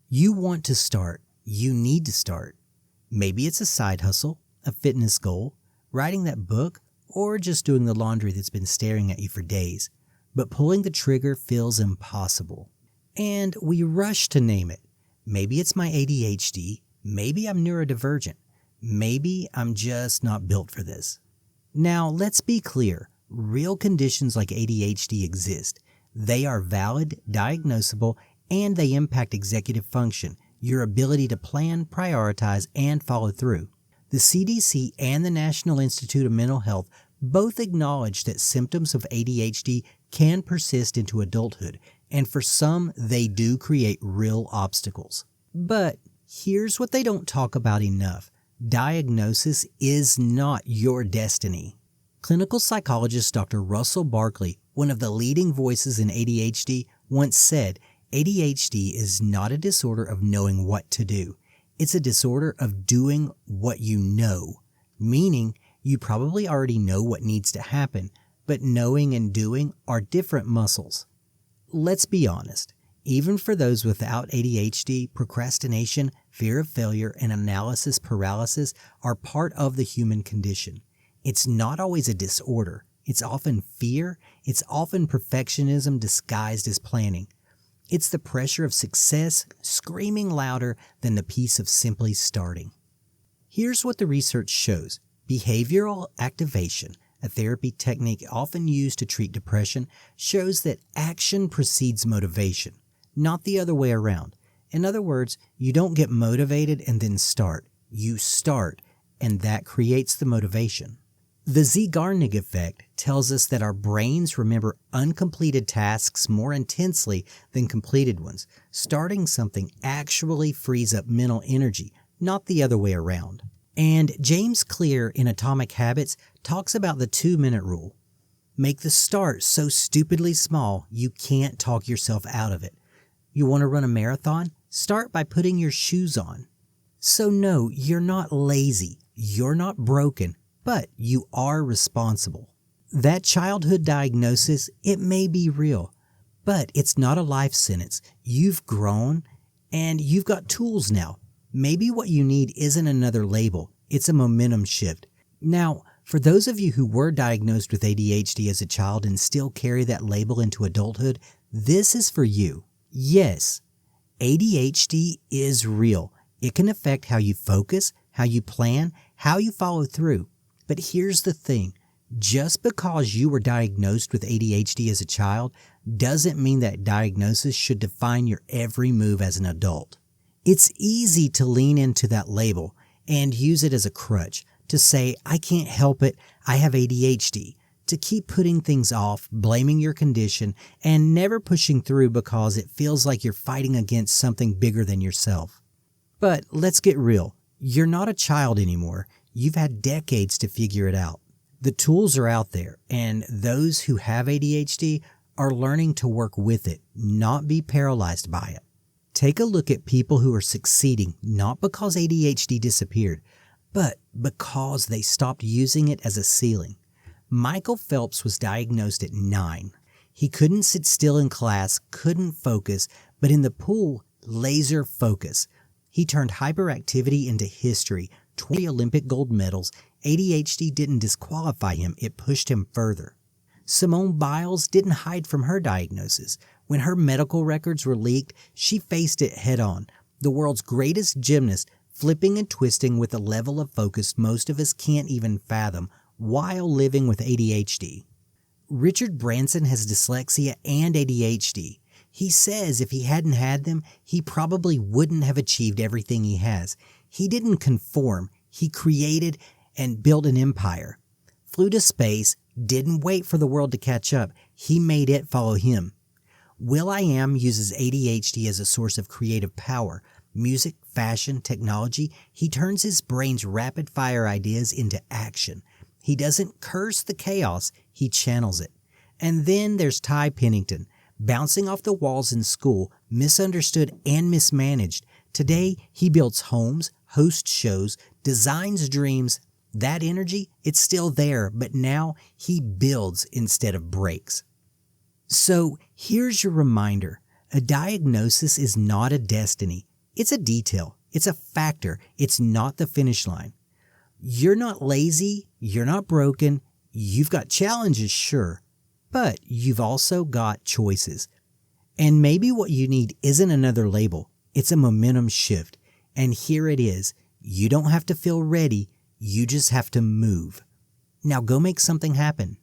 You want to start. You need to start. Maybe it's a side hustle, a fitness goal, writing that book, or just doing the laundry that's been staring at you for days. But pulling the trigger feels impossible. And we rush to name it. Maybe it's my ADHD. Maybe I'm neurodivergent. Maybe I'm just not built for this. Now, let's be clear. Real conditions like ADHD exist. They are valid, diagnosable, and they impact executive function, your ability to plan, prioritize, and follow through. The CDC and the National Institute of Mental Health both acknowledge that symptoms of ADHD can persist into adulthood, and for some, they do create real obstacles. But here's what they don't talk about enough. Diagnosis is not your destiny. Clinical psychologist Dr. Russell Barkley, one of the leading voices in ADHD, once said, ADHD is not a disorder of knowing what to do. It's a disorder of doing what you know, meaning you probably already know what needs to happen, but knowing and doing are different muscles. Let's be honest, even for those without ADHD, procrastination, fear of failure, and analysis paralysis are part of the human condition. It's not always a disorder. It's often fear. It's often perfectionism disguised as planning. It's the pressure of success screaming louder than the peace of simply starting. Here's what the research shows. Behavioral activation, a therapy technique often used to treat depression, shows that action precedes motivation, not the other way around. In other words, you don't get motivated and then start. You start, and that creates the motivation. The Zeigarnik effect tells us that our brains remember uncompleted tasks more intensely than completed ones. Starting something actually frees up mental energy, not the other way around. And James Clear in Atomic Habits talks about the 2-minute rule. Make the start so stupidly small you can't talk yourself out of it. You want to run a marathon? Start by putting your shoes on. So no, you're not lazy. You're not broken. But you are responsible. That childhood diagnosis, it may be real, but it's not a life sentence. You've grown and you've got tools now. Maybe what you need isn't another label, it's a momentum shift. Now, for those of you who were diagnosed with ADHD as a child and still carry that label into adulthood, this is for you. Yes, ADHD is real. It can affect how you focus, how you plan, how you follow through. But here's the thing, just because you were diagnosed with ADHD as a child doesn't mean that diagnosis should define your every move as an adult. It's easy to lean into that label and use it as a crutch, to say, I can't help it, I have ADHD, to keep putting things off, blaming your condition, and never pushing through because it feels like you're fighting against something bigger than yourself. But let's get real, you're not a child anymore. You've had decades to figure it out. The tools are out there, and those who have ADHD are learning to work with it, not be paralyzed by it. Take a look at people who are succeeding, not because ADHD disappeared, but because they stopped using it as a ceiling. Michael Phelps was diagnosed at 9. He couldn't sit still in class, couldn't focus, but in the pool, laser focus. He turned hyperactivity into history. 20 Olympic gold medals. ADHD didn't disqualify him, it pushed him further. Simone Biles didn't hide from her diagnosis. When her medical records were leaked, she faced it head on. The world's greatest gymnast, flipping and twisting with a level of focus most of us can't even fathom, while living with ADHD. Richard Branson has dyslexia and ADHD. He says if he hadn't had them, he probably wouldn't have achieved everything he has. He didn't conform, he created and built an empire. Flew to space, didn't wait for the world to catch up, he made it follow him. will.i.am uses ADHD as a source of creative power. Music, fashion, technology, he turns his brain's rapid-fire ideas into action. He doesn't curse the chaos, he channels it. And then there's Ty Pennington, bouncing off the walls in school, misunderstood and mismanaged. Today, he builds homes, hosts shows, designs dreams. That energy, it's still there, but now he builds instead of breaks. So here's your reminder. A diagnosis is not a destiny. It's a detail. It's a factor. It's not the finish line. You're not lazy. You're not broken. You've got challenges, sure, but you've also got choices. And maybe what you need isn't another label. It's a momentum shift. And here it is. You don't have to feel ready. You just have to move. Now go make something happen.